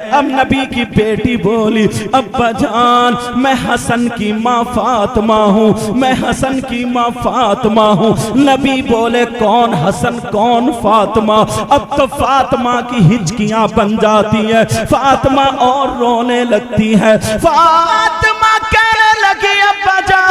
अब नबी की बेटी बोली, अब्बा जान मैं हसन की माँ फातिमा हूँ, मैं हसन की माँ फातिमा हूँ। नबी बोले कौन हसन कौन फातिमा। अब तो फातिमा की हिचकियाँ बन जाती है, फातिमा और रोने लगती है। फातिमा कहने लगी अब्बा जान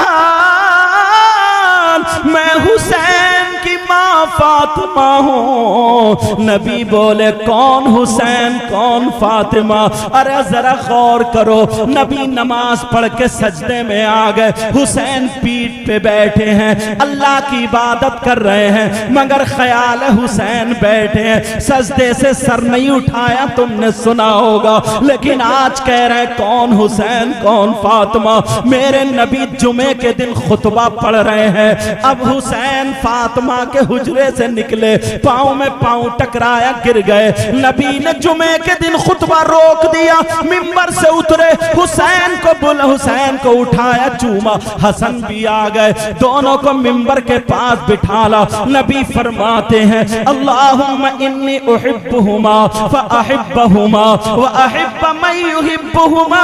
मैं हुसैन की माँ फातिमा हूँ। नबी बोले कौन हुसैन कौन फातिमा। अरे जरा गौर करो, नबी नमाज पढ़ के सजदे में आ गए, हुसैन पीठ पे बैठे हैं, अल्लाह की इबादत कर रहे हैं, मगर ख्याल है हुसैन बैठे हैं, सजदे से सर नहीं उठाया, तुमने सुना होगा। लेकिन आज कह रहे हैं कौन हुसैन कौन फातिमा। मेरे नबी जुमे के दिन खुतबा पढ़ रहे हैं। अब हुसैन फातिमा के हुजरे से निकले, पाँव में पाँव टकराया, गिर गए। नबी ने जुमे के दिन खुतबा रोक दिया, मिंबर से उतरे, हुसैन को बुला, हुसैन को उठाया, चूमा। हसन भी आ गए, दोनों को मिंबर के पास बिठाला। नबी फरमाते हैं अल्लाहुम्मा इन्नी उहिब्बुहुमा फअहिब्बहुमा व अहिब्ब मन युहिब्बुहुमा।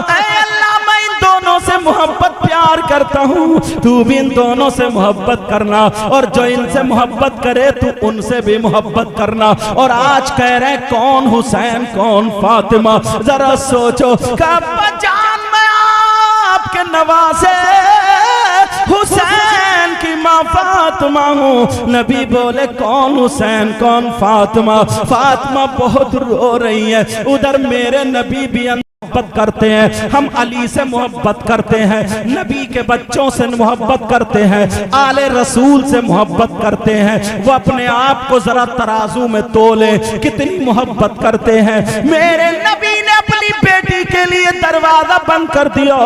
ऐ अल्लाह मैं इन दोनों से मोहब्बत प्यार करता हूँ, तू भी इन दोनों से मोहब्बत करना, और जो इनसे मोहब्बत करे तू उनसे भी मोहब्बत करना। और आज कह रहे कौन हुसैन कौन फातिमा। जरा सोचो, अब्बा जान मैं आपके नवासे हुसैन की माँ फातिमा हूँ। नबी बोले कौन हुसैन कौन फातिमा। फातिमा बहुत रो रही है। उधर मेरे नबी भी मोहब्बत करते हैं, हम अली से मोहब्बत करते हैं, नबी के बच्चों से मोहब्बत करते हैं, आले रसूल से मोहब्बत करते हैं। वो अपने आप को जरा तराजू में तोले, कितनी मोहब्बत करते हैं। मेरे नबी ने अपनी बेटी के लिए दरवाजा बंद कर दिया।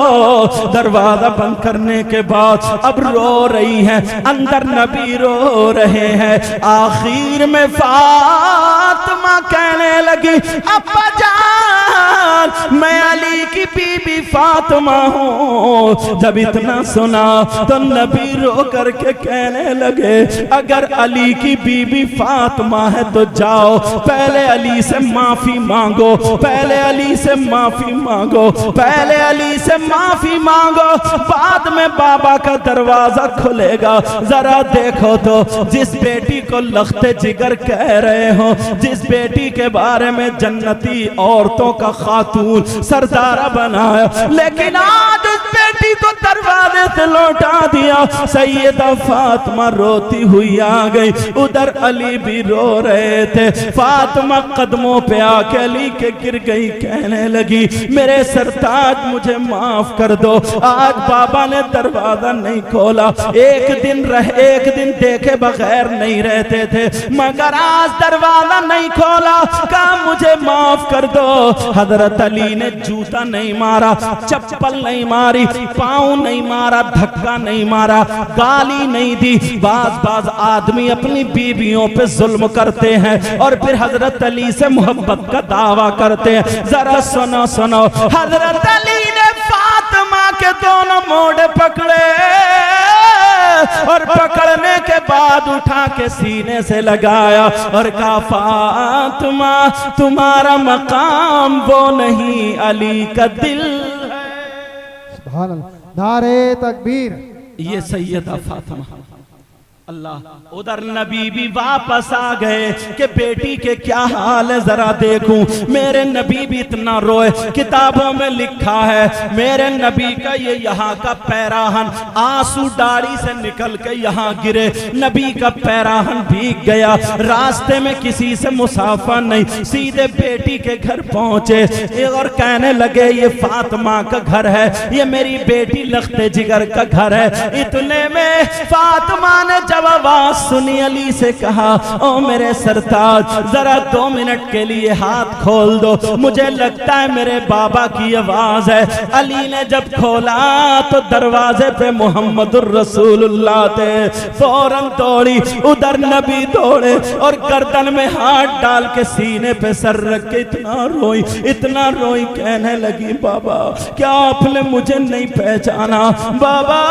दरवाजा बंद करने के बाद अब रो रही है, अंदर नबी रो रहे हैं। आखिर में फातिमा कहने लगी अब्बा जान मैं अली की बीबी फातिमा हूँ। जब इतना सुना तो नबी रो करके कहने लगे अगर अली की बीबी फातिमा है तो जाओ पहले अली से माफी मांगो, पहले अली से माफी मांगो, पहले अली से माफी मांगो, बाद में बाबा का दरवाजा खुलेगा। जरा देखो तो जिस बेटी को लख्ते जिगर कह रहे हो, जिस बेटी के बारे में जन्नती औरतों का खातून सरदारा बनाया, लेकिन आज उस बेटी को दरवाजे से लौटा दिया। सैयदा फातिमा रोती हुई आ गई, उधर अली भी रो रहे थे। फातिमा कदमों पे आके अली के गिर गई, कहने लगी मेरे सरताज मुझे माफ कर दो, आज बाबा ने दरवाजा नहीं खोला, एक दिन देखे बगैर नहीं रहते थे, मगर आज दरवाजा नहीं खोला, कहा मुझे माफ कर दो। हजरत अली ने जूता नहीं मारा, चप्पल नहीं मारी, पाँव नहीं मारा, धक्का नहीं मारा, गाली नहीं दी। बाज आदमी अपनी बीवियों पे जुल्म करते हैं और फिर हजरत अली से मोहब्बत का दावा करते हैं। जरा सुनो सुनो, हजरत अली ने फातिमा के दोनों मोड़े पकड़े और पकड़ने के बाद उठा के सीने से लगाया और कहा फातिमा तुम्हारा मकाम वो नहीं अली का दिल है। सुभान अल्लाह, नारे तकबीर। ये सैयदा फातिमा अल्लाह। उधर नबी भी वापस आ गए कि बेटी के क्या हाल है जरा देखूं। मेरे नबी भी इतना रोए, किताबों में लिखा है मेरे नबी का ये यहाँ का पैराहन आंसू दाढ़ी से निकल के यहाँ गिरे, नबी का पैराहन भीग गया। रास्ते में किसी से मुसाफा नहीं, सीधे बेटी के घर पहुंचे और कहने लगे ये फातिमा का घर है, ये मेरी बेटी लख्ते जिगर का घर है। इतने में फातिमा ने आवाज सुनी, अली से कहा ओ मेरे सरताज जरा 2 मिनट के लिए हाथ खोल दो, मुझे लगता है मेरे बाबा की आवाज है। अली ने जब खोला तो दरवाजे पे मोहम्मदुर रसूलुल्लाह थे। फौरन दौड़ी, उधर नबी दौड़े और गर्दन में हाथ डाल के सीने पे सर रख के इतना रोई, कहने लगी बाबा क्या आपने मुझे नहीं पहचाना, बाबा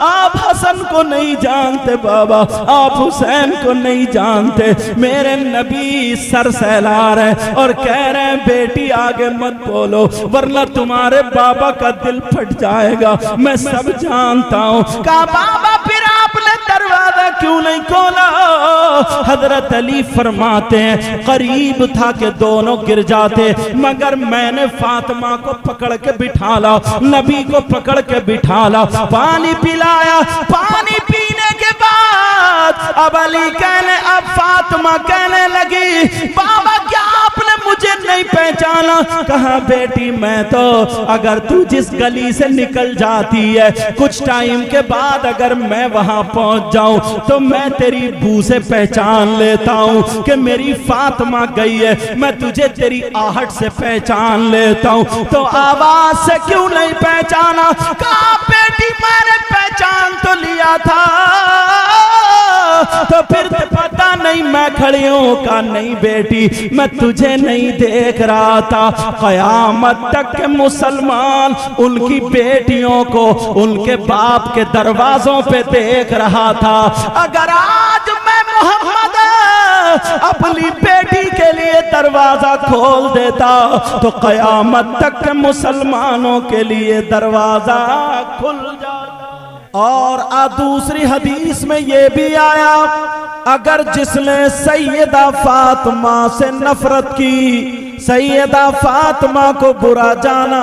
आप हसन को नहीं जानते, बाबा बाबा आप हुसैन को नहीं जानते, मेरे नबी सर सहला रहे और कह रहे हैं बेटी आगे मत बोलो वरना तुम्हारे बाबा का दिल फट जाएगा, मैं सब जानता हूँ। कहा बाबा फिर आपने दरवाजा क्यों नहीं खोला? हजरत अली फरमाते हैं करीब था कि दोनों गिर जाते, मगर मैंने फातिमा को पकड़ के बिठा ला, नबी को पकड़ के बिठा ला, पानी पिलाया। पानी पीने के बाद अब अली कहने, अब फातिमा कहने लगी बाबा क्या आपने मुझे नहीं पहचाना? कहा बेटी मैं तो, अगर तू जिस गली से निकल जाती है कुछ टाइम के बाद अगर मैं वहां पहुंच जाऊं तो मैं तेरी बू से पहचान लेता हूं कि मेरी फातिमा गई है, मैं तुझे तेरी आहट से पहचान लेता हूं, तो आवाज से क्यों नहीं पहचाना? कहा बेटी मैंने पहचान तो लिया था, तो फिर तो पता नहीं मैं खड़ी हूं। का नहीं बेटी मैं तुझे नहीं देख रहा था, कयामत तक के मुसलमान उनकी बेटियों को उनके बाप के दरवाजों पे देख रहा था। अगर आज मैं मोहम्मद अपनी बेटी के लिए दरवाजा खोल देता तो कयामत तक के मुसलमानों के लिए दरवाजा खुल जाता। और दूसरी हदीस में ये भी आया अगर जिसने सैयदा फातिमा से नफरत की, सैयदा फातिमा को बुरा जाना,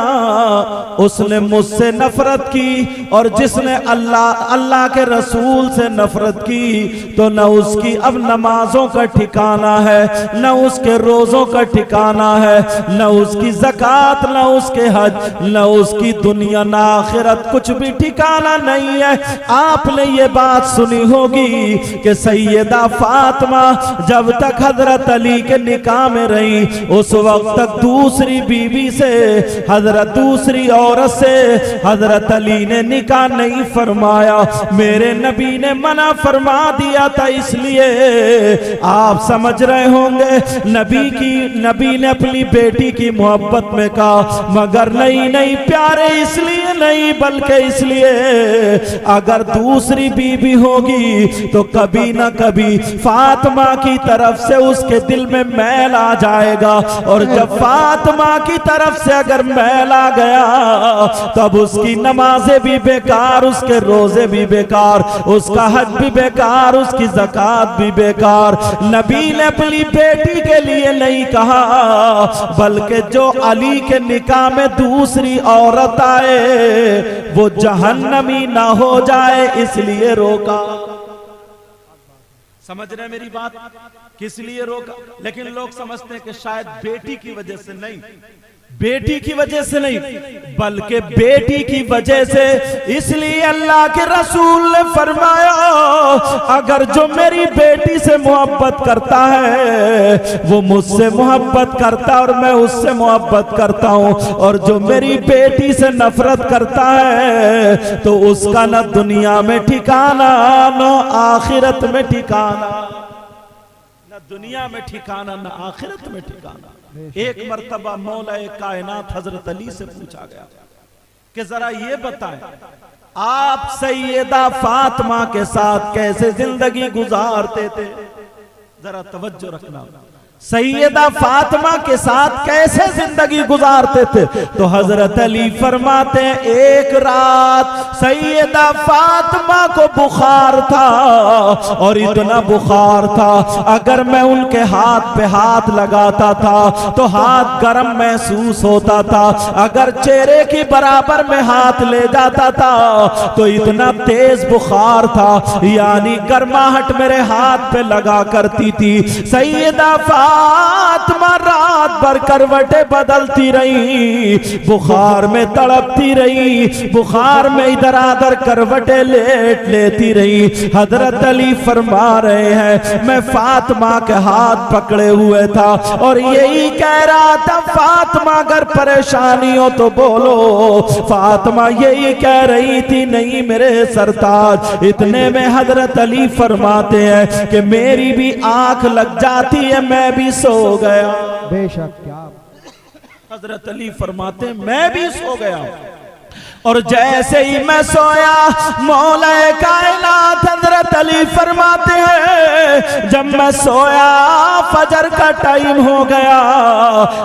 उसने मुझसे नफरत की, और जिसने अल्लाह के रसूल से नफरत की तो न उसकी अब नमाजों का ठिकाना है, न उसके रोजों का ठिकाना है, न उसकी ज़कात, न उसके हज, न उसकी दुनिया न आखिरत, कुछ भी ठिकाना नहीं है। आपने ये बात सुनी होगी कि सैयदा फातिमा जब तक हजरत अली के निकाह में रही उस वक्त तक दूसरी बीवी से, हजरत दूसरी औरत से हजरत अली ने निकाह नहीं फरमाया। मेरे नबी ने मना फरमा दिया था, इसलिए आप समझ रहे होंगे नबी ने अपनी बेटी की मोहब्बत में कहा मगर नहीं प्यारे इसलिए नहीं बल्कि इसलिए अगर दूसरी बीवी होगी तो कभी ना कभी फातिमा की तरफ से उसके दिल में मैल आ जाएगा, और जब फातिमा की तरफ से अगर मैल आ गया तब उसकी नमाजें भी बेकार, उसके रोजे भी बेकार, उसका हज भी बेकार, उसकी ज़कात भी बेकार। नबी ने अपनी बेटी के लिए नहीं कहा बल्कि जो अली के निकाह में दूसरी औरत आए वो जहन्नमी ना हो जाए इसलिए रोका। समझ रहे मेरी बात? किस लिए रोका? लेकिन लोग समझते हैं कि शायद बेटी की वजह से नहीं, बेटी की वजह से नहीं बल्कि बेटी की वजह से, इसलिए अल्लाह के रसूल ने फरमाया अगर जो मेरी बेटी से मोहब्बत करता है वो मुझसे मोहब्बत करता और मैं उससे मोहब्बत करता हूं, और जो मेरी बेटी से नफरत करता है तो उसका न दुनिया में ठिकाना न आखिरत में ठिकाना, न दुनिया में ठिकाना न आखिरत में ठिकाना। एक मर्तबा मौलाए कायनात हजरत अली से पूछा गया कि जरा ये बताएं आप सैयदा फातिमा के साथ कैसे जिंदगी गुजारते थे? जरा तवज्जो रखना, सैयदा फातिमा के साथ कैसे जिंदगी गुजारते थे? तो हजरत अली फरमाते हैं एक रात सैयदा फातिमा को बुखार था, और इतना बुखार था अगर मैं उनके हाथ पे हाथ लगाता था तो हाथ गर्म महसूस होता था, अगर चेहरे की बराबर में हाथ ले जाता था तो इतना तेज बुखार था, यानी गर्माहट मेरे हाथ पे लगा करती थी। सैयदा फातिमा रात भर करवटें बदलती रही, बुखार में तड़पती रही, बुखार में इधर आधर करवटें लेती रही। हजरत अली फरमा रहे हैं मैं फातिमा के हाथ पकड़े हुए था और यही कह रहा था फातिमा अगर परेशानी हो तो बोलो। फातिमा यही कह रही थी नहीं मेरे सरताज। इतने में हजरत अली फरमाते हैं कि मेरी भी आंख लग जाती है, मैं भी सो गया। बेशक क्या हजरत अली फरमाते मैं भी सो गया। और जैसे ही मैं सोया मौला कायनात हजरत अली फरमाते हैं जब मैं सोया फजर का टाइम हो गया,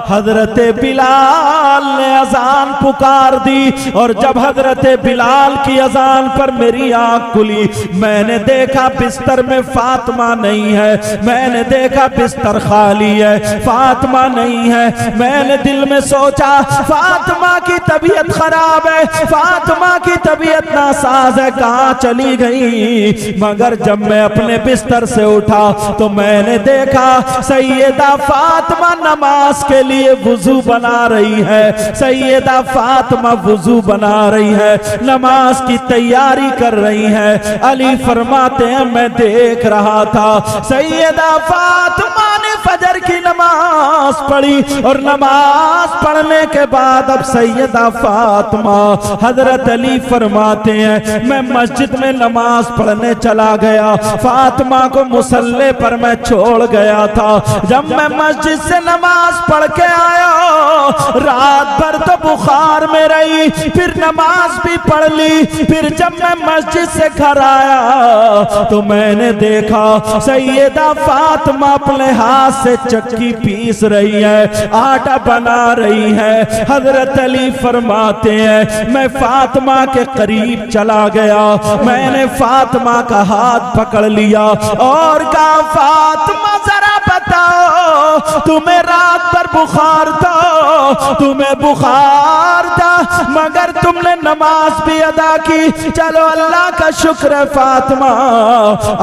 हजरत बिलाल ने अजान पुकार दी और जब हजरत बिलाल की अजान पर मेरी आंख खुली, मैंने देखा बिस्तर में फातिमा नहीं है, मैंने देखा बिस्तर खाली है, फातिमा नहीं है। मैंने दिल में सोचा फातिमा की तबीयत खराब है, फातिमा की तबीयत नासाज है, कहाँ चली गई। मगर जब मैं अपने बिस्तर से उठा तो मैंने देखा सैयदा फातिमा नमाज के लिए वुजू बना रही है, सैयदा फातिमा वुजू बना रही है, नमाज की तैयारी कर रही है। अली फरमाते हैं मैं देख रहा था सैयदा फातिमा ने फजर की नमाज पढ़ी और नमाज पढ़ने के बाद अब सैयदा फातिमा, हजरत अली फरमाते हैं मैं मस्जिद में नमाज पढ़ने चला गया, फातिमा को मुसल्ले पर मैं छोड़ गया था। जब मैं मस्जिद से नमाज पढ़ के आया रात भर तो बुखार में रही, फिर नमाज भी पढ़ ली, फिर जब मैं मस्जिद से घर आया तो मैंने देखा सैयदा फातिमा अपने हाथ से चक्की पीस रही है, आटा बना रही है। हजरत अली फरमाते हैं मैं फातिमा के करीब चला गया, मैंने फातिमा का हाथ पकड़ लिया और कहा फातिमा जरा बताओ तुम्हें रात भर बुखार था, तुम्हें बुखार था मगर तुमने नमाज भी अदा की, चलो अल्लाह का शुक्र है फातिमा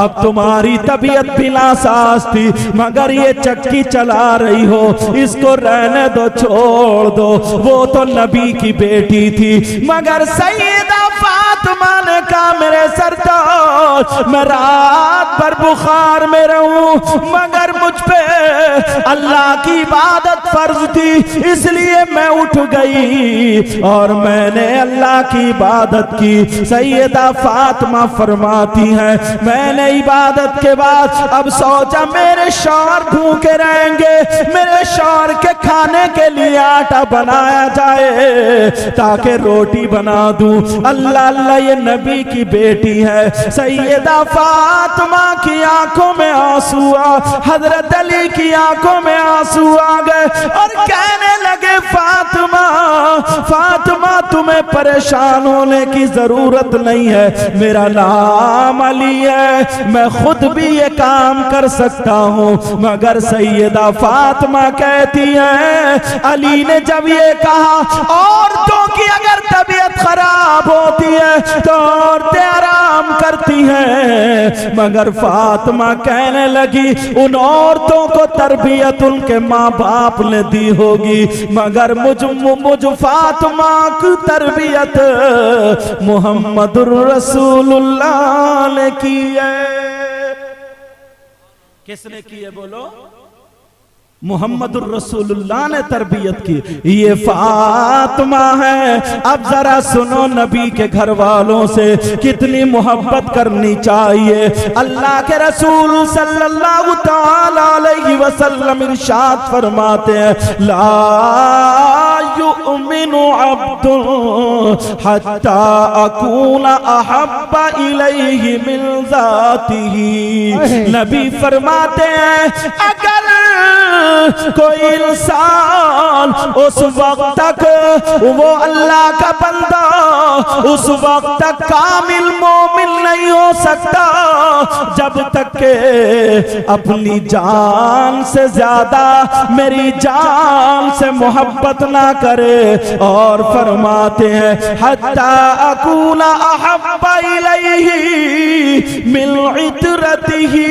अब तुम्हारी तबीयत भी नासाज थी मगर ये चक्की चला रही हो, इसको रहने दो छोड़ दो, वो तो नबी की बेटी थी। मगर सैयदा फातिमा ने कहा मेरे सरताज मैं रात भर बुखार में रहूं मगर मुझ पे अल्लाह की इबादत फर्ज थी इसलिए मैं उठ गई और मैंने अल्लाह की इबादत की। सैयदा फातिमा फरमाती है मैंने इबादत के बाद अब सोचा मेरे शौहर भूखे रहेंगे, मेरे शौहर के खाने के लिए आटा बनाया जाए ताकि रोटी बना दूं। अल्लाह अल्लाह ये नबी की बेटी है। सैयदा फातिमा की आंखों में आंसू आ, हजरत अली की आंखों में आंसू आ गए और कहने लगे फातिमा फातिमा तुम्हें परेशान होने की जरूरत नहीं है, मेरा नाम अली है, मैं खुद भी ये काम कर सकता हूँ। मगर सैयदा फातिमा कहती है अली ने जब ये कहा औरतों की अगर तबीयत खराब होती है तो औरतें आराम करती हैं, मगर फातिमा कहने लगी उन औरतों को तरबियत उनके माँ बाप ने दी होगी मगर मुझ फातिमा की तरबियत मुहम्मदुर रसूलुल्लाह ने की है। किसने की है बोलो? मुहम्मदुर रसूलुल्लाह ने तरबियत की। ये फातिमा है। अब जरा सुनो नबी के घर वालों से कितनी मोहब्बत करनी चाहिए। अल्लाह के रसूल सल्लल्लाहु तआला अलैहि वसल्लम इरशाद फरमाते हैं ला युमिनु अब्दुन हत्ता अकूना अहब्बा इलैहि मिन ज़ातिही। नबी फरमाते हैं अगर कोई इंसान उस वक्त तक वो अल्लाह का बंदा उस वक्त तक कामिल मोमिन नहीं हो सकता जब तक के अपनी जान से ज्यादा मेरी जान से मोहब्बत ना करे। और फरमाते हैं हत्ता अकूना अहब्बा इलैहि मिन इतरतिही।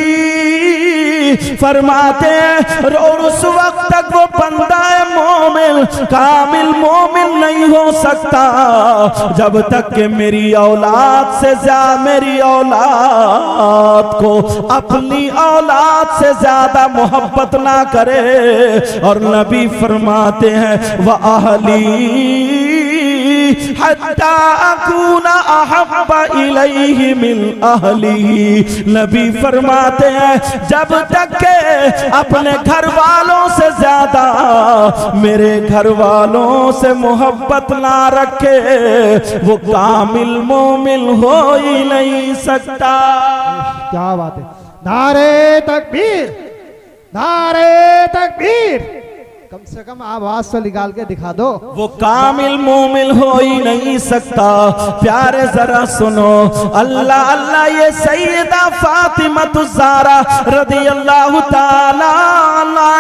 फरमाते हैं और उस वक्त तक वो बंदा मोमिन कामिल मोमिन नहीं हो सकता जब तक कि मेरी औलाद से ज्यादा मेरी औलाद को अपनी औलाद से ज्यादा मोहब्बत ना करे। और नबी फरमाते हैं वह अहली हत्ता अकूना अहब्बा इलैहि मिन अहलिही। नबी फरमाते हैं जब तक के अपने घर वालों से ज्यादा मेरे घर वालों से मोहब्बत ना रखे वो कामिल मोमिन हो ही नहीं सकता। क्या बात है। नारे तकबीर, नारे तकबीर। कम से कम आवाज से निकाल के दिखा दो। वो कामिल मोमिन हो ही नहीं सकता। प्यारे जरा सुनो, अल्लाह अल्लाह ये सैयदा फातिमा ज़हरा रज़ियल्लाहु ताला अन्हा।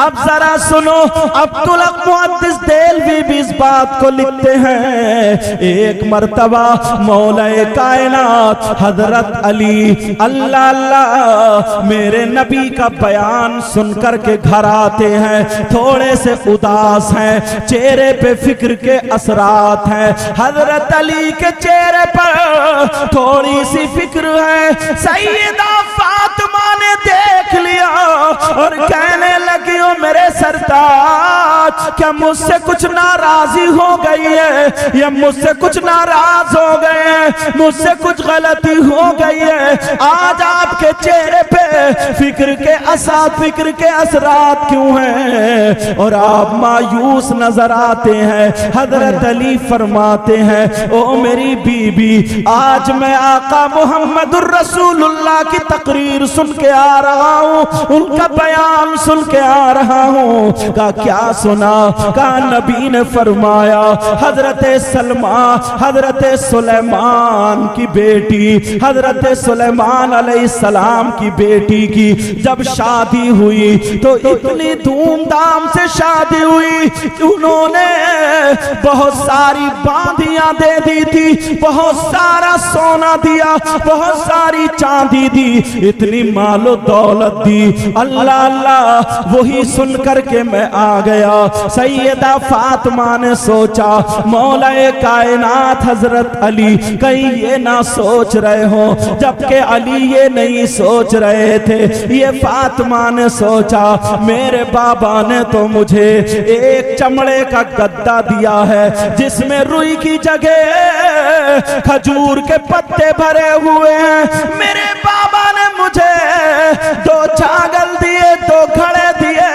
अब जरा सुनो, अब्दुल हक मुहद्दिस देलवी भी इस बात को लिखते हैं। एक मर्तबा मौलाए कायनात हजरत अली अल्लाह अल्लाह मेरे नबी का बयान सुनकर के घर आते हैं। थोड़े से उदास हैं, चेहरे पे फिक्र के असरात हैं। हजरत अली के चेहरे पर थोड़ी सी फिक्र है। सैयदा फातिमा ने देख लिया और कहने लगी, ओ मेरे सरताज, क्या मुझसे कुछ नाराजी हो गई है या मुझसे कुछ नाराज हो गए हैं, मुझसे कुछ गलती हो गई है? आज आपके चेहरे पे फिक्र के असरात क्यों हैं और आप मायूस नजर आते हैं? हजरत अली फरमाते हैं, ओ मेरी बीबी, आज मैं आका मोहम्मदुर रसूलुल्लाह की तकरीर सुन के आ रहा हूँ, उनका बयान सुन के आ रहा हूँ। का क्या सुना? का नबी ने फरमाया हजरत सलमा, हजरत सुलेमान की बेटी, हजरत सुलेमान अलैहिस्सलाम की बेटी की जब शादी हुई तो इतनी धूमधाम से शादी हुई कि उन्होंने बहुत सारी बांधियां दे दी थी, बहुत सारा सोना दिया, बहुत सारी चांदी दी, इतनी मालो दौलत दी। अल्लाह अल्लाह वही सुन करके मैं आ गया। सैयदा फातिमा ने सोचा मौलाए कायनात हजरत अली कहीं ये ना सोच रहे हो, जबकि अली ये नहीं सोच रहे थे। ये फातिमा ने सोचा मेरे बाबा ने तो मुझे एक चमड़े का गद्दा दिया है जिसमें रुई की जगह खजूर के पत्ते भरे हुए हैं। मेरे बाबा ने मुझे 2 छागल दिए, 2 घड़े दिए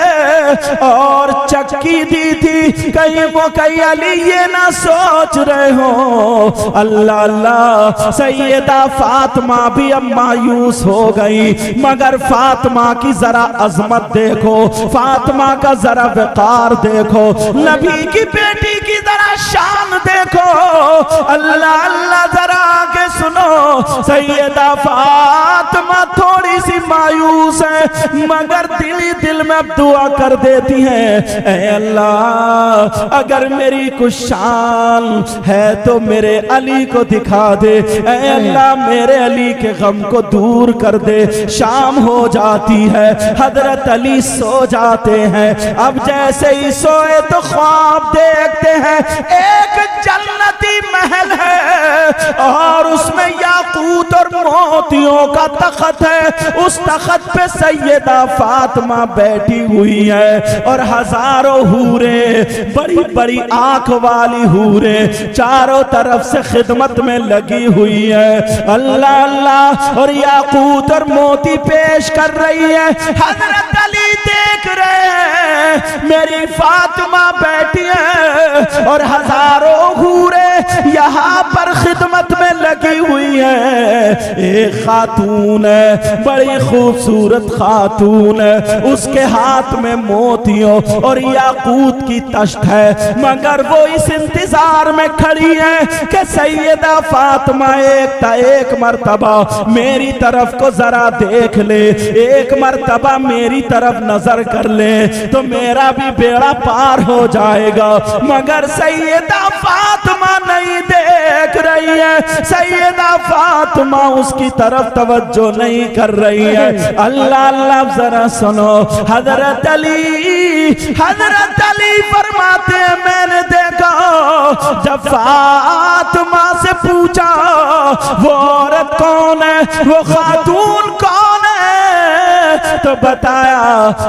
और चक्की दी थी। कहीं वो कहीं अली ये ना सोच रहे हो। अल्लाह अल्लाह सैयदा फातिमा भी अब मायूस हो गई, मगर फातिमा की जरा अजमत देखो, फातिमा का जरा वकार देखो, नबी की बेटी की जरा शान देखो। अल्लाह अल्लाह जरा आगे सुनो, सैयदा फातिमा थोड़ी सी मायूस है मगर दिल ही दिल में अब दुआ कर देती है, ऐ अल्लाह अगर मेरी कुछ शान है तो मेरे अली को दिखा दे, ऐ अल्लाह मेरे अली के गम को दूर कर दे। शाम हो जाती है, हजरत अली सो जाते हैं। अब जैसे ही सोए तो ख्वाब देखते हैं एक जन्नती महल है और उसमें याकूत और मोतियों का तख्त है। उस तख्त पे सैयदा फातिमा बैठी हुई है और हजारों हूरे, बड़ी बड़ी आंख वाली हूरे चारों तरफ से खिदमत में लगी हुई है। अल्लाह अल्लाह और याकूत और मोती पेश कर रही है। हजरत अली देख रहे हैं मेरी फातिमा बैठी है और हजारों हूरे यहाँ पर खिदमत में लगी हुई है। एक खातून है, बड़ी खूबसूरत खातून है, उसके हाथ में मोतियों और याकूत की तश्त है, मगर वो इस इंतजार में खड़ी है कि सैयदा फातिमा एक मर्तबा मेरी तरफ को जरा देख ले, एक मर्तबा मेरी तरफ नजर कर ले तो मेरा भी बेड़ा पार हो जाएगा। मगर सैयदा फातिमा नहीं देख रही है, सैयदा फातिमा उसकी तरफ तवज्जो नहीं कर रही है। अल्लाह अल्लाह जरा सुनो, हजरत अली फरमाते हैं मैंने देखा जब फातिमा से पूछा वो औरत कौन है, वो खातून कौन है, तो बताया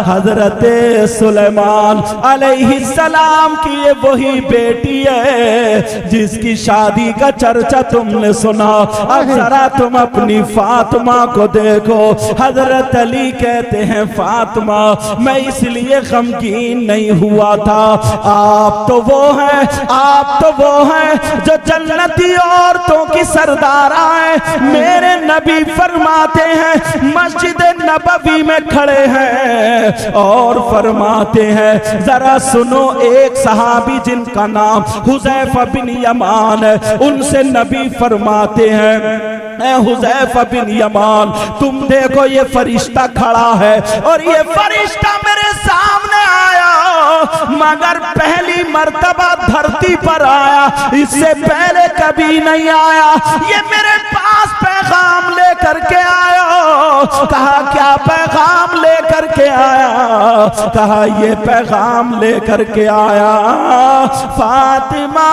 हजरत सुलेमान अलैहिस्सलाम की ये वही बेटी है जिसकी शादी का चर्चा तुमने सुना। अब जरा तुम अपनी फातिमा को देखो। हजरत अली कहते हैं फातिमा मैं इसलिए गमगीन नहीं हुआ था, आप तो वो हैं, आप तो वो हैं जो जन्नती औरतों की सरदारा है। मेरे नबी फरमाते हैं मस्जिद नबवी में खड़े हैं और फरमाते हैं, जरा सुनो, एक सहाबी जिनका नाम हुज़ैफा बिन यमान है, उनसे नबी फरमाते हैं हुज़ैफा बिन यमान तुम देखो ये फरिश्ता खड़ा है और ये फरिश्ता मेरे सामने आया मगर पहली मर्तबा धरती पर आया, इससे पहले कभी नहीं आया। ये मेरे पास पैगाम लेकर के आया। कहा क्या पैगाम लेकर के आया? कहा ये पैगाम लेकर के आया फातिमा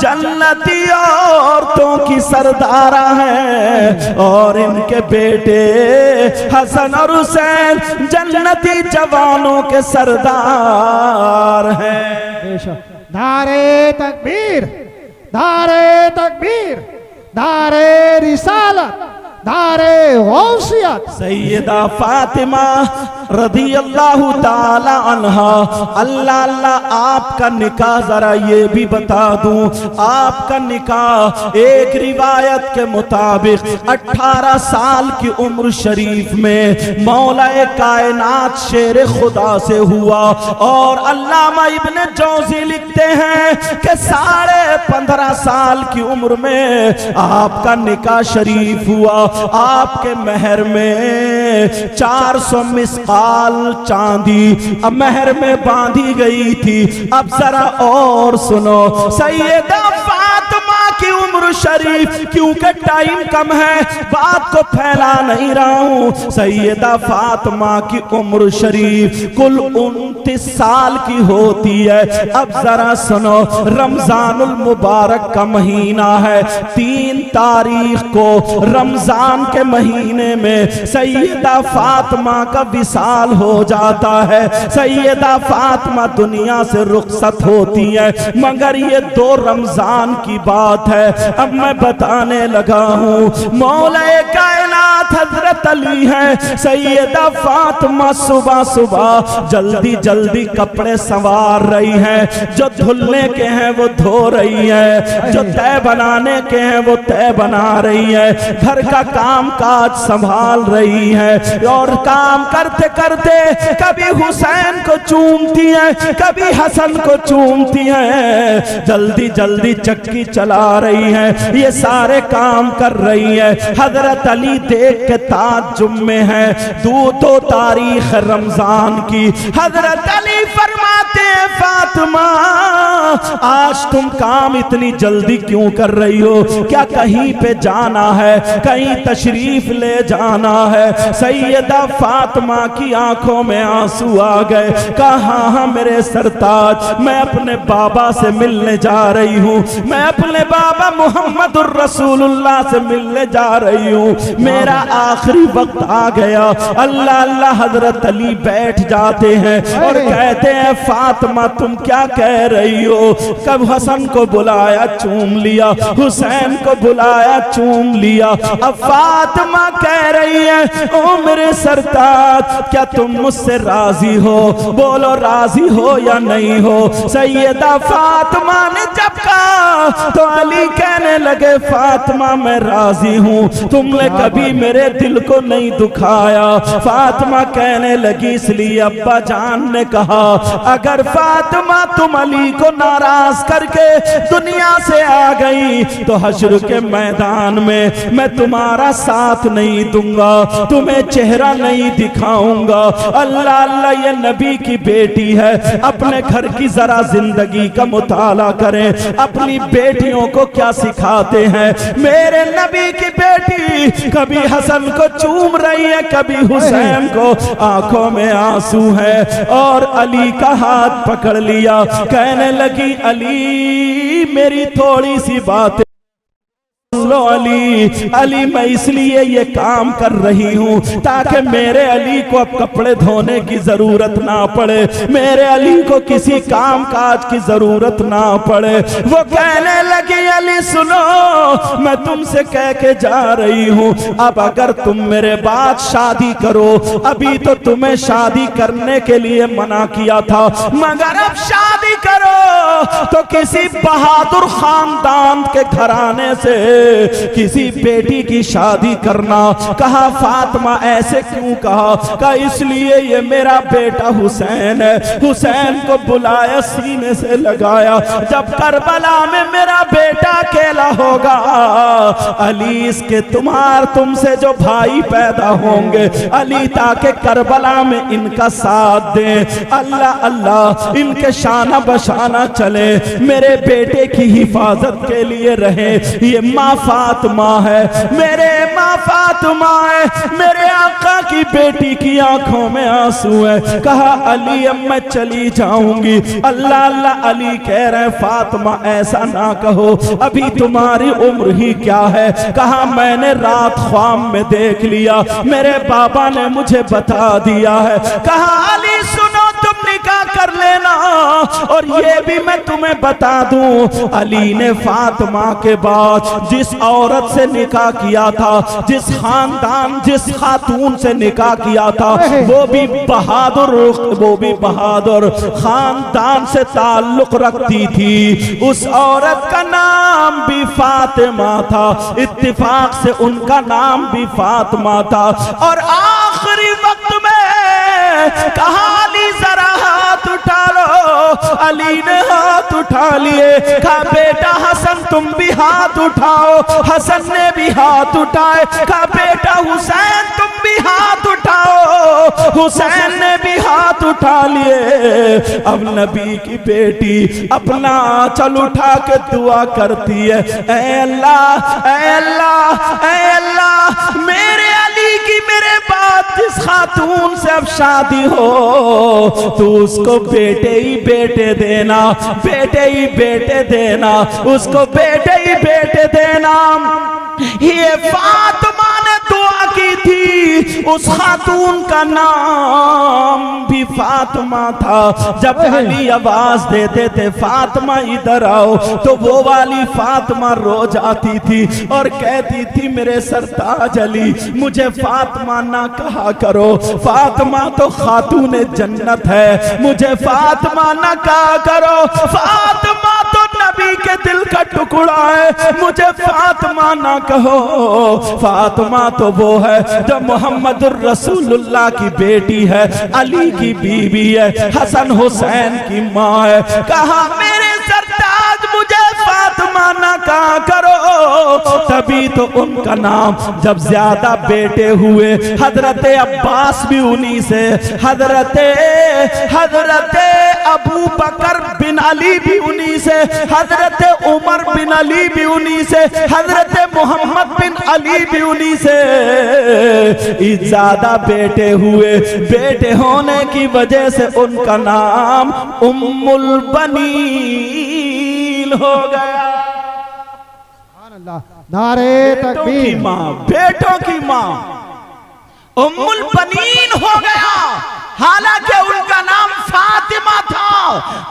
जन्नती औरतों की सरदारा है और इनके बेटे हसन और हुसैन जन्नती जवानों के सरदार हैं। नारे तकबीर, नारे तकबीर, नारे रिसालत, नारे गौसियत। सैयदा फातिमा रज़ी अल्लाह ताला अन्हा, अल्लाह अल्लाह आपका निकाह जरा ये भी बता दूं, आपका निकाह एक रिवायत के मुताबिक 18 साल की उम्र शरीफ में मौलाए कायनात शेर खुदा से हुआ। और अल्लामा इब्न जौज़ी लिखते हैं कि 15.5 साल की उम्र में आपका निकाह शरीफ हुआ। आपके महर में 400 मिस्काल चांदी अब महर में बांधी गई थी। अब जरा और सुनो, सैयदा फातिमा की उम्र शरीफ, क्योंकि टाइम कम है बात को फैला नहीं रहा हूं, सैयदा फातिमा की उम्र शरीफ कुल 29 साल की होती है। अब जरा सुनो, रमजानुल मुबारक का महीना है, 3 तारीख को रमजान के महीने में सैयदा फातिमा का विसाल हो जाता है। सैयदा फातिमा दुनिया से रुखसत होती है, मगर ये 2 रमजान की बात है। अब मैं बताने लगा हूँ, मौलाए कायनात हजरत अली हैं, सैयदा फातिमा सुबह सुबह जल्दी जल्दी कपड़े संवार रही हैं, जो धुलने के हैं वो धो रही है, जो तय बनाने के हैं वो तय बना रही है, घर का काम काज संभाल रही है। और काम करते करते कभी हुसैन को चूमती है, कभी हसन को चूमती है, जल्दी जल्दी चक्की चला रही है, ये सारे काम कर रही है। हजरत अली देख के ताज्जुब में है। 2 तारीख रमजान की हजरत अली फरमाते हैं फातिमा आज तुम काम इतनी जल्दी क्यों कर रही हो? क्या कहीं पे जाना है, कहीं तशरीफ ले जाना है? सैयदा फातिमा की आंखों में आंसू आ गए। कहा हाँ मेरे सरताज, मैं अपने बाबा से मिलने जा रही हूँ, मैं अपने बाबा मुहम्मदुर रसूलुल्लाह से मिलने जा रही हूँ, मेरा आखिरी वक्त आ गया। अल्लाह अल्लाह हजरत अली बैठ जाते हैं और कहते हैं फातिमा तुम क्या कह रही हो? कब हसन को बुलाया चूम लिया, हुसैन को बुलाया चूम लिया। अब फातिमा कह रही है ओ मेरे सरताज क्या तुम मुझसे राजी हो? बोलो राजी हो या नहीं हो? सैयदा फातिमा ने जब कहा तो अली कहने लगे फातिमा मैं राजी हूँ, तुमने कभी मेरे दिल को नहीं दुखाया। फातिमा कहने लगी इसलिए अब्बा जान ने कहा अगर फातिमा तुम अली को नाराज करके दुनिया से आ गई तो हश्र के मैदान में मैं तुम्हारा साथ नहीं दूंगा, तुम्हें चेहरा नहीं दिखाऊंगा। अल्लाह अल्लाह ये नबी की बेटी है, अपने घर की जरा जिंदगी का मुताला करें, अपनी बेटियों को क्या सिखाते हैं। मेरे नबी की बेटी कभी हसन को चूम रही है, कभी हुसैन को, आंखों में आंसू है। और अली का हाथ पकड़ लिया, कहने लगी अली मेरी थोड़ी सी बात लो अली, अली मैं इसलिए ये काम कर रही हूँ ताकि मेरे अली को अब कपड़े धोने की जरूरत ना पड़े, मेरे अली को किसी काम काज की जरूरत ना पड़े। वो कहने लगी अली सुनो, मैं तुमसे कह के जा रही हूँ, अब अगर तुम मेरे बाद शादी करो, अभी तो तुम्हें शादी करने के लिए मना किया था, मगर अब शादी करो तो किसी बहादुर खानदान के घराने से किसी बेटी की शादी करना। कहा फातिमा ऐसे क्यों कहा? कहा इसलिए ये मेरा बेटा हुसैन है। हुसैन को बुलाया, सीने से लगाया, जब करबला में मेरा बेटा अकेला होगा, अली इसके तुमसे जो भाई पैदा होंगे, अली ताकि करबला में इनका साथ दे, अल्लाह अल्लाह इनके शाना बशाना चले, मेरे बेटे की हिफाजत के लिए रहे। ये माँ फातिमा है, मेरे माँ फातिमा है, मेरे आका की बेटी की आंखों में आंसू है। कहा अली अब मैं चली जाऊंगी। अल्लाह अल्लाह अली कह रहे फातिमा ऐसा ना कहो, अभी तुम्हारी उम्र ही क्या है। कहा मैंने रात ख्वाब में देख लिया, मेरे बाबा ने मुझे बता दिया है। कहा अली सुनो तुम निकाह कर लेना, और ये भी मैं तुम्हें बता दूं, अली ने फातिमा के बाद जिस औरत से निकाह किया था, जिस खानदान जिस खातून से निकाह किया था, वो भी बहादुर खानदान से ताल्लुक रखती थी। उस औरत का नाम भी फातिमा था, इत्तिफाक से उनका नाम भी फातिमा था। और आखिरी वक्त में कहा अली जरा हाथ उठा लो, अली ने हाथ उठा लिए। कहा बेटा हसन तुम भी हाथ उठाओ, हसन ने भी हाथ उठाए। कहा बेटा हुसैन तुम भी हाथ उठाओ, हुसैन ने भी हाथ उठा लिए। अब नबी की बेटी अपना चल उठा के दुआ करती है, ऐ अल्लाह ऐ अल्लाह ऐ अल्लाह, मेरे अली की मेरे बाद जिस खातून से अब शादी हो, तू उसको बेटे ही बेटे देना, बेटे ही बेटे देना, उसको बेटे ही बेटे देना। ये फातिमा ने दुआ की थी, उस खातून का नाम भी फातिमा था। जब अली आवाज देते थे फातिमा इधर आओ, तो वो वाली फातिमा रो जाती थी और कहती थी मेरे सरताज अली मुझे फातिमा ना कहा करो, फातिमा तो खातून जन्नत है, मुझे फातिमा ना कहा करो, फातिमा तो नबी के दिल का टुकड़ा है, मुझे फातिमा ना कहो। फातिमा तो वो है जो मोहम्मद रसूलुल्लाह की बेटी है, अली की बीवी है, हसन हुसैन की माँ है। कहा मेरे सरताज मुझे फातिमा ना कहा करो। तभी तो उनका नाम जब ज्यादा बेटे हुए, हजरत अब्बास भी उन्हीं से, हजरत अबू बकर बिन अली भी उन्हीं से, हजरत उमर बिन अली भी उन्हीं से, हजरत मोहम्मद बिन अली भी उन्हीं से ज्यादा बेटे हुए। बेटे होने की वजह से उनका नाम उम्मुल बनीन हो गया। नारे तकबीर, बेटों की माँ उम्मुल बनीन हो गया, हालांकि उनका नाम फातिमा था।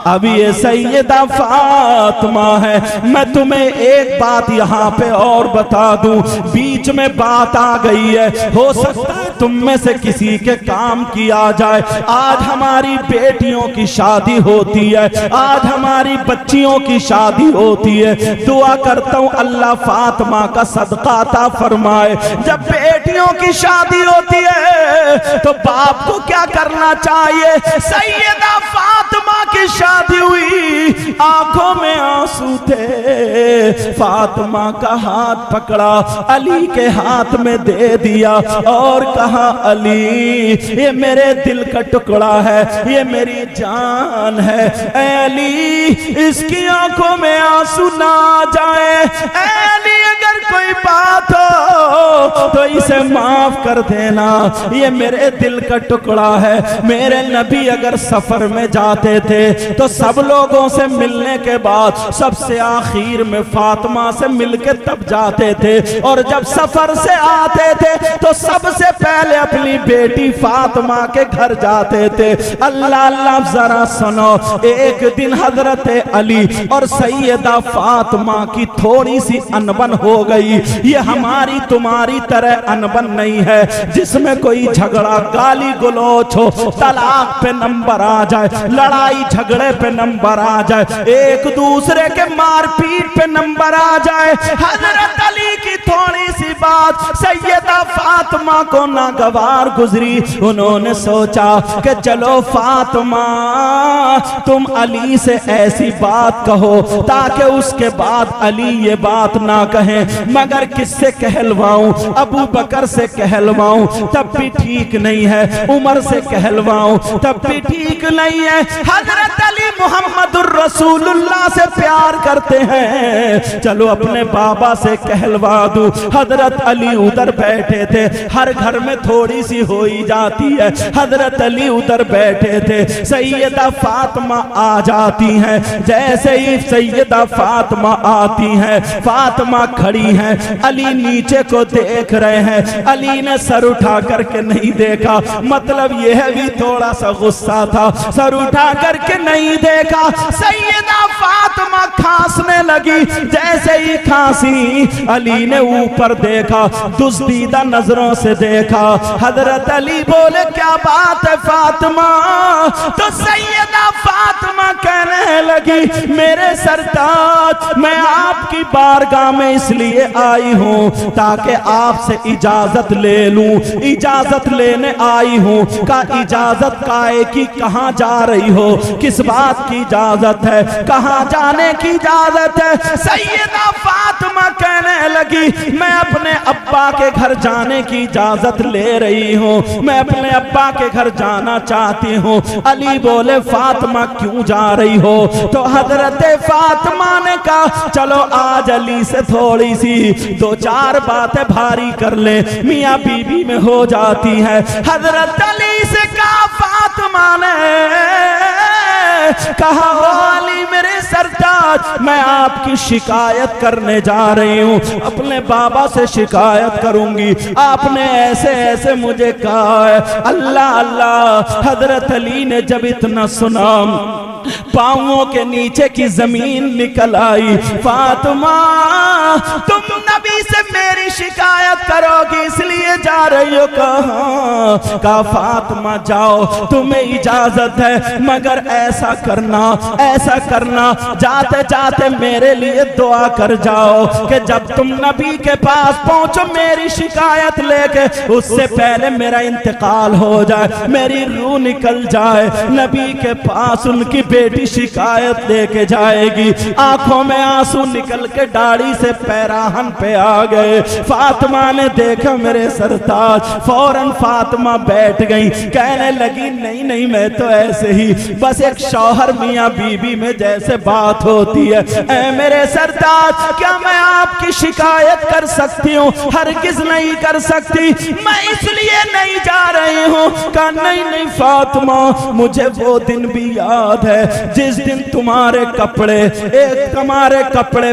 अब ये सैयदा फातिमा है। मैं तुम्हें एक बात यहाँ पे और बता दूं, बीच में बात आ गई है, हो सकता है तुम में से किसी के काम की आ जाए। आज हमारी बेटियों की शादी होती है, आज हमारी बच्चियों की शादी होती है। दुआ करता हूँ अल्लाह फातिमा का सदका अता फरमाए। जब बेटियों की शादी होती है तो बाप को क्या करना चाहिए? सैयदा फातिमा की शादी हुई, आंखों में आंसू थे, फातिमा का हाथ पकड़ा, अली के हाथ में दे दिया और कहा अली ये मेरे दिल का टुकड़ा है, ये मेरी जान है, ऐ अली इसकी आंखों में आंसू ना जाए, ऐ अली अगर कोई बात हो तो इसे माफ कर देना, ये मेरे दिल का टुकड़ा है। मेरे नबी अगर सफर में जाते थे तो सब लोगों से मिलने के बाद सबसे आखिर में फातिमा से मिलके तब जाते थे, और जब सफर से आते थे तो सबसे पहले अपनी बेटी फातिमा के घर जाते थे। अल्लाह अल्लाह जरा सुनो, एक दिन हजरत अली और सैयदा फातिमा की थोड़ी सी अनबन हो गई। ये हमारी तुम्हारी तरह अनबन नहीं है जिसमें कोई झगड़ा गाली गलौच हो, तलाक पे नंबर आ जाए, लड़ाई झगड़े पे नंबर आ जाए, एक दूसरे के मारपीट पे नंबर आ जाए। हजरत अली की थोड़ी सी बात सैयदा फातिमा को नागवार गुजरी। उन्होंने सोचा कि चलो फातिमा तुम अली से ऐसी बात कहो ताकि उसके बाद अली ये बात ना कहें, मगर किससे कहलवाऊं? अबू बकर से कहलवाऊं तब भी ठीक नहीं है, उमर से कहलवाऊं तब भी ठीक नहीं है। हजरत अली मुहम्मदुर रसूलुल्लाह से प्यार करते हैं, चलो अपने बाबा से कहलवा दूं। हजरत अली उधर बैठे थे, हर घर में थोड़ी सी हो ही जाती है। हजरत अली उधर बैठे थे, सैयदा फातिमा आ जाती हैं। जैसे ही सैयदा फातिमा आती हैं, फातिमा खड़ी हैं, अली नीचे को देख रहे हैं। अली ने सर उठा करके नहीं देखा, मतलब यह भी थोड़ा सा गुस्सा था, सर उठा करके नहीं देखा। सैयदा फातिमा खांसने लगी, जैसे ही खांसी अली ने ऊपर देखा, दुस्तीदा नजरों से देखा। हजरत अली बोले क्या बात है फातिमा? तो सैयदा फातिमा कहने लगी मेरे सरताज मैं आपकी बारगाह में इसलिए आई हूँ ताकि आपसे इजाजत ले लूं, इजाजत लेने आई हूँ। का इजाजत काहे की? कहाँ जा रही हो? किस बात की इजाजत है? कहाँ जाने की इजाजत है? सैयदा फातिमा कहने लगी मैं अपने अब्बा के घर जाने की इजाजत ले रही हूँ, मैं अपने अब्बा के घर जाना चाहती हूँ। अली बोले फातिमा क्यों जा रही हो? तो हजरत फातिमा ने कहा चलो आज अली से थोड़ी सी दो चार बातें भारी कर ले, मियाँ बीबी में हो जाती है। हजरत अली से कहा फातिमा ने कहा ओ अली मेरे सरताज मैं आपकी शिकायत करने जा रही हूँ, अपने बाबा से शिकायत करूंगी, आपने ऐसे ऐसे मुझे कहा है। अल्लाह अल्लाह। हजरत अली ने जब इतना सुना पांवों के नीचे की जमीन निकल आई। फातिमा तुम नबी से मेरी शिकायत करोगी इसलिए जा रही हो? कहा फातिमा जाओ तुम्हें इजाजत है, मगर ऐसा करना जाते जाते मेरे लिए दुआ कर जाओ कि जब तुम नबी के पास पहुंचो मेरी शिकायत लेके उससे पहले मेरा इंतकाल हो जाए, मेरी रूह निकल जाए। नबी के पास उनकी बेटी शिकायत लेके जाएगी, आंखों में आंसू निकल के दाढ़ी से पैराहन पे आ गए। फातिमा ने देखा मेरे सरताज, फौरन फातिमा बैठ गई, कहने लगी नहीं नहीं मैं तो ऐसे ही बस एक शौहर मियाँ बीबी में जैसे बात होती है। ऐ मेरे सरताज क्या मैं आपकी शिकायत कर सकती हूँ? हरगिज नहीं कर सकती, मैं इसलिए नहीं जा रही हूँ। कहा नहीं नहीं फातिमा मुझे वो दिन भी याद है जिस दिन तुम्हारे कपड़े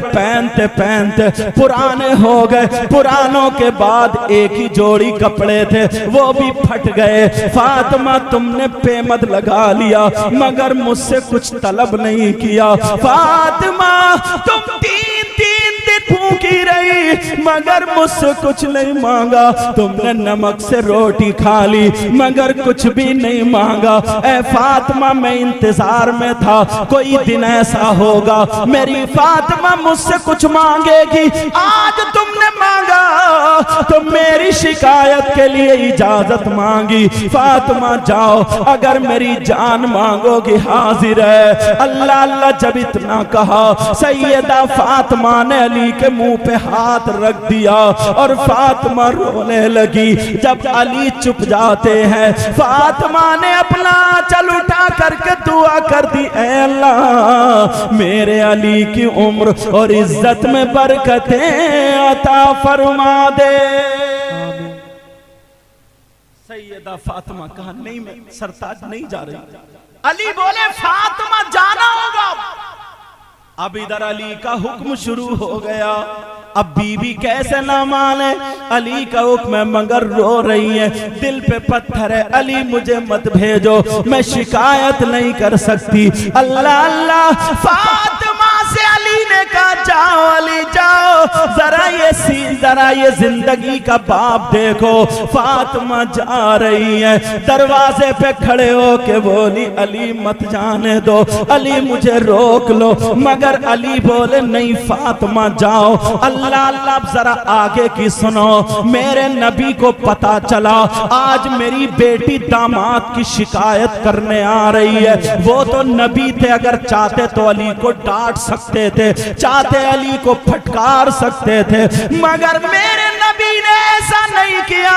पहनते पहनते पुराने हो गए, पुरानों के बाद एक ही जोड़ी कपड़े थे वो भी फट गए। फातिमा तुमने पेमद लगा लिया मगर मुझसे कुछ तलब नहीं किया। फातिमा तुम तीन दिन भूखी रही मगर मुझसे कुछ नहीं मांगा, तुमने नमक से रोटी खा ली मगर कुछ भी नहीं मांगा। ऐ फातिमा मैं इंतजार में था कोई दिन ऐसा होगा मेरी फातिमा मुझसे कुछ मांगेगी, आज तुमने मांगा तो मेरी शिकायत के लिए इजाजत मांगी। फातिमा जाओ अगर मेरी जान मांगोगी हाजिर है। अल्लाह अल्लाह जब इतना कहा सैयदा फातिमा ने अली के मुंह पे हाथ रख दिया और फातिमा रोने लगी। जब अली चुप जाते हैं फातिमा ने अपना चल उठा करके दुआ कर दी, ऐ अल्लाह मेरे अली की उम्र और इज्जत में बरकतें अता फरमा दे। सैयदा फातिमा कहा नहीं, मैं सरताज नहीं जा रही। अली बोले फातिमा जाना होगा। अब इधर अली का हुक्म शुरू हो गया। अब बीबी कैसे ना माने, अली का हुक्म है मगर रो रही है, दिल पे पत्थर है। अली मुझे मत भेजो, मैं शिकायत नहीं कर सकती। अल्लाह अल्लाह, फातिमा से अली ने कहा जाओ अली जाओ, जरा ये जिंदगी का बाप देखो। फातिमा जा रही है, दरवाजे पे खड़े हो के बोली अली मत जाने दो, अली मुझे रोक लो। मगर अली बोले नहीं फातिमा जाओ। अल्लाह अल्लाह, जरा आगे की सुनो। मेरे नबी को पता चला आज मेरी बेटी दामाद की शिकायत करने आ रही है। वो तो नबी थे, अगर चाहते तो अली को डांट सकते थे, चाहते अली को फटकार सकते थे, मगर मेरे नबी ने ऐसा नहीं किया,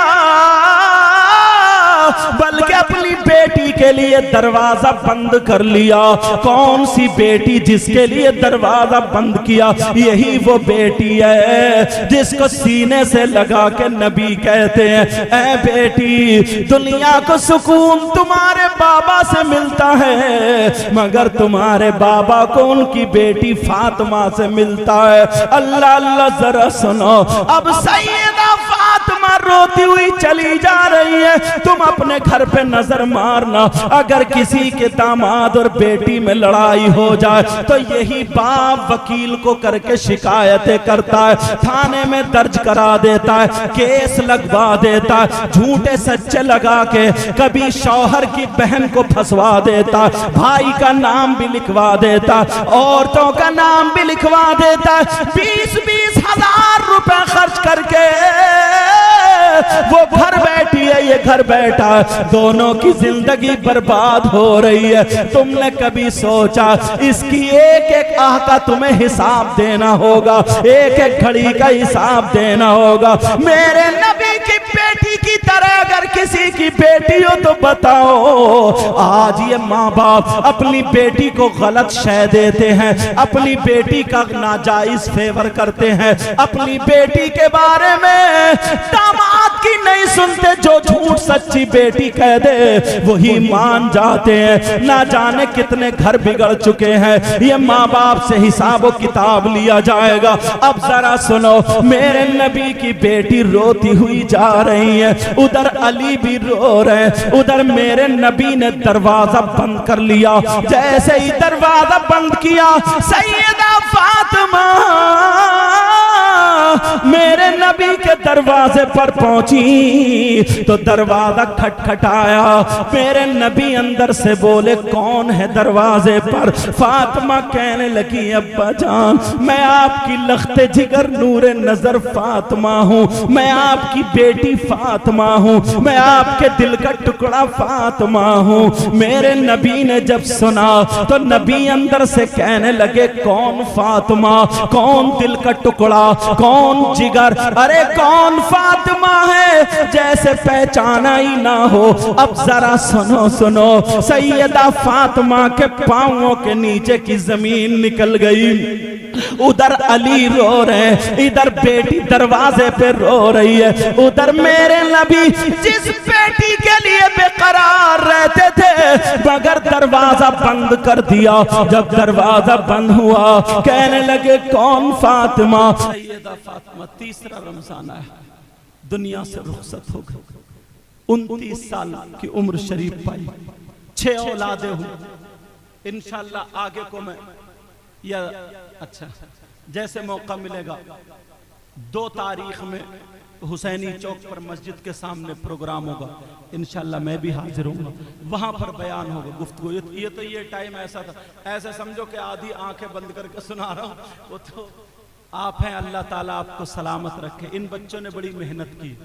बल्कि अपनी बेटी के लिए दरवाजा बंद कर लिया। कौन सी बेटी जिसके लिए दरवाजा बंद किया? यही वो बेटी है जिसको सीने से लगा के नबी कहते हैं ऐ बेटी, दुनिया को सुकून तुम्हारे बाबा से मिलता है, मगर तुम्हारे बाबा को उनकी बेटी फातिमा से मिलता है। अल्लाह अल्लाह, जरा सुनो। अब सैयदा फातिमा रोती हुई चली जा रही है। तुम अपने घर पे नजर मारना, अगर किसी के दामाद और बेटी में लड़ाई हो जाए तो यही बाप वकील को करके शिकायतें करता है, थाने में दर्ज करा देता है, केस लगवा देता है, झूठे सच्चे लगा के कभी शौहर की बहन को फंसवा देता है, भाई का नाम भी लिखवा देता है, औरतों का नाम भी लिखवा देता है। 20-20 हजार रुपए खर्च करके वो घर बैठी है, ये घर बैठा है, दोनों की जिंदगी बर्बाद हो रही है। तुमने कभी सोचा इसकी एक एक आह का तुम्हें हिसाब देना होगा, एक एक घड़ी का हिसाब देना होगा। मेरे नबी की बेटी की तरह अगर किसी की बेटी हो तो बताओ। आज ये माँ बाप अपनी बेटी को गलत शय देते हैं, अपनी बेटी का नाजायज फेवर करते हैं, अपनी बेटी के बारे में दामाद की नहीं सुनते, जो झूठ सच्ची बेटी कह दे वही मान जाते हैं। ना जाने कितने घर बिगड़ चुके हैं, ये माँ बाप से हिसाब किताब लिया जाएगा। अब जरा सुनो, मेरे नबी की बेटी रोती हुई जा रही है, उधर अली भी रो रहे हैं, उधर मेरे नबी ने दरवाजा बंद कर लिया। जैसे ही दरवाजा बंद किया, सैयदा फातिमा मेरे नबी के दरवाजे पर पहुंची तो दरवाजा खटखटाया। मेरे नबी अंदर से बोले कौन है दरवाजे पर? फातिमा कहने लगी अब्बा जान, मैं आपकी लख्ते जिगर नूरे नजर फातिमा हूँ, मैं आपकी बेटी फातिमा हूँ, मैं आपके दिल का टुकड़ा फातिमा हूँ। मेरे नबी ने जब सुना तो नबी अंदर से कहने लगे कौन फातिमा, कौन दिल का टुकड़ा, कौन जिगर, अरे कौन फातिमा है जैसे पहचाना ही ना हो। अब जरा सुनो सुनो, सैयदा फातिमा के पांवों के नीचे की जमीन निकल गई। उधर अली रो रहे, इधर बेटी दरवाजे पे रो रही है, उधर मेरे नबी जिस बेटी के लिए बेकरार रहते थे मगर दरवाजा बंद कर दिया। जब दरवाजा बंद हुआ कहने लगे कौन फातिमा? सैयदा फातिमा तीसरा रमजान है, दुनिया से रुखसत हो गई, 29 साल की उम्र शरीफ पाई, 6 औलादे हुई। इंशाल्लाह आगे को मैं या अच्छा जैसे मौका मिलेगा 2 तारीख में हुसैनी चौक पर मस्जिद के सामने प्रोग्राम होगा, इंशाल्लाह मैं भी हाजिर हूँगा, वहाँ पर बयान होगा, गुफ्तगू। ये टाइम ऐसा था, ऐसे समझो कि आधी आंखें बंद करके सुना रहा हूँ, वो तो आप हैं। अल्लाह ताला आपको सलामत रखे। इन बच्चों ने बड़ी मेहनत की,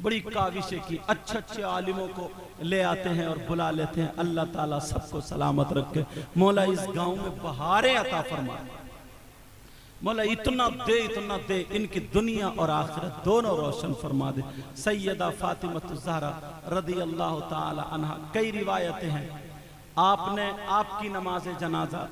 बड़ी काविशें की, अच्छे अच्छे आलिमों को ले आते हैं और बुला लेते हैं। अल्लाह ताला सबको सलामत रखे। मौला इस गांव में बहारें अता फरमा, मौला इतना दे इनकी दुनिया और आखिरत दोनों रोशन फरमा दे। सैयदा फातिमा ज़हरा रदी अल्लाह ताला अन्हा, कई रिवायतें हैं, आपने आपकी नमाज जनाजा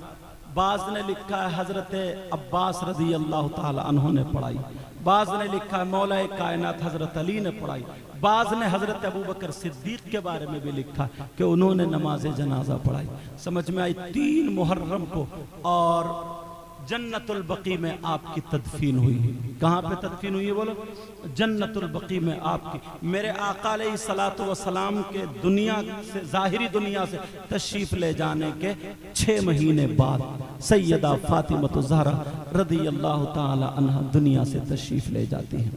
बाज ने लिखा है हजरत अब्बास रजी अल्लाह ताला अन्हु ने पढ़ाई, बाज ने लिखा है मौला कायनात हजरत अली ने पढ़ाई, बाज ने हजरत अबू बकर सिद्दीक के बारे में भी लिखा कि उन्होंने नमाज जनाजा पढ़ाई। समझ में आई। 3 मुहर्रम को और जन्नतुल बकी में आपकी तदफीन हुई। कहाँ पे तदफीन हुई है बोलो? जन्नतुल बकी में आपकी। मेरे आका अलैहिस्सलातु वस्सलाम के दुनिया से, ज़ाहिरी दुनिया से तशरीफ ले जाने के 6 महीने बाद सैयदा फातिमा ज़हरा रज़ियल्लाहु ताला अन्हा दुनिया से तशरीफ ले जाती हैं।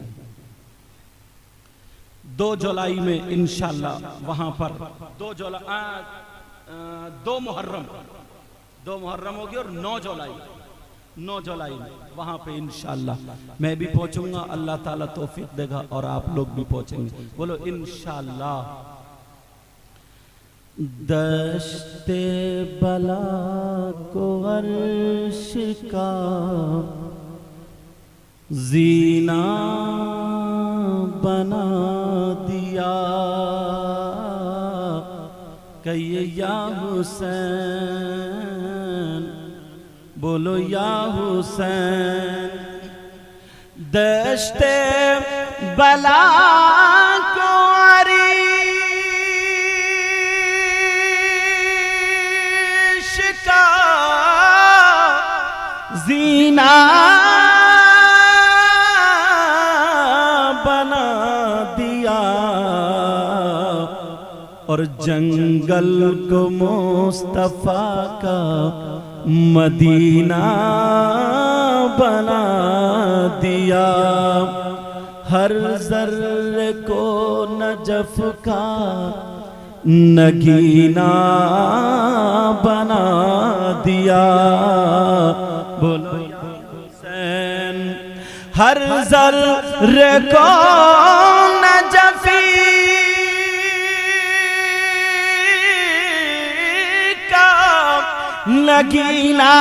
2 जुलाई में इंशाअल्लाह वहाँ पर 2 मुहर्रम होगी और 9 जुलाई में वहाँ पे इंशाअल्लाह मैं भी पहुँचूंगा। अल्लाह ताला तौफीक देगा और आप लोग भी पहुँचेंगे। बोलो इंशाअल्लाह। दश्ते बला को अर्श का जीना बना दिया, कहिए या हुसैन, बोलो या हुसैन। दश्ते बला को अर्श का जीना बना दिया और जंगल को मुस्तफा का मदीना बना दिया। हर जर्रे को नजफ का नगीना बना दिया। बोलो हुसैन। हर जर्रे को नजफी नगीना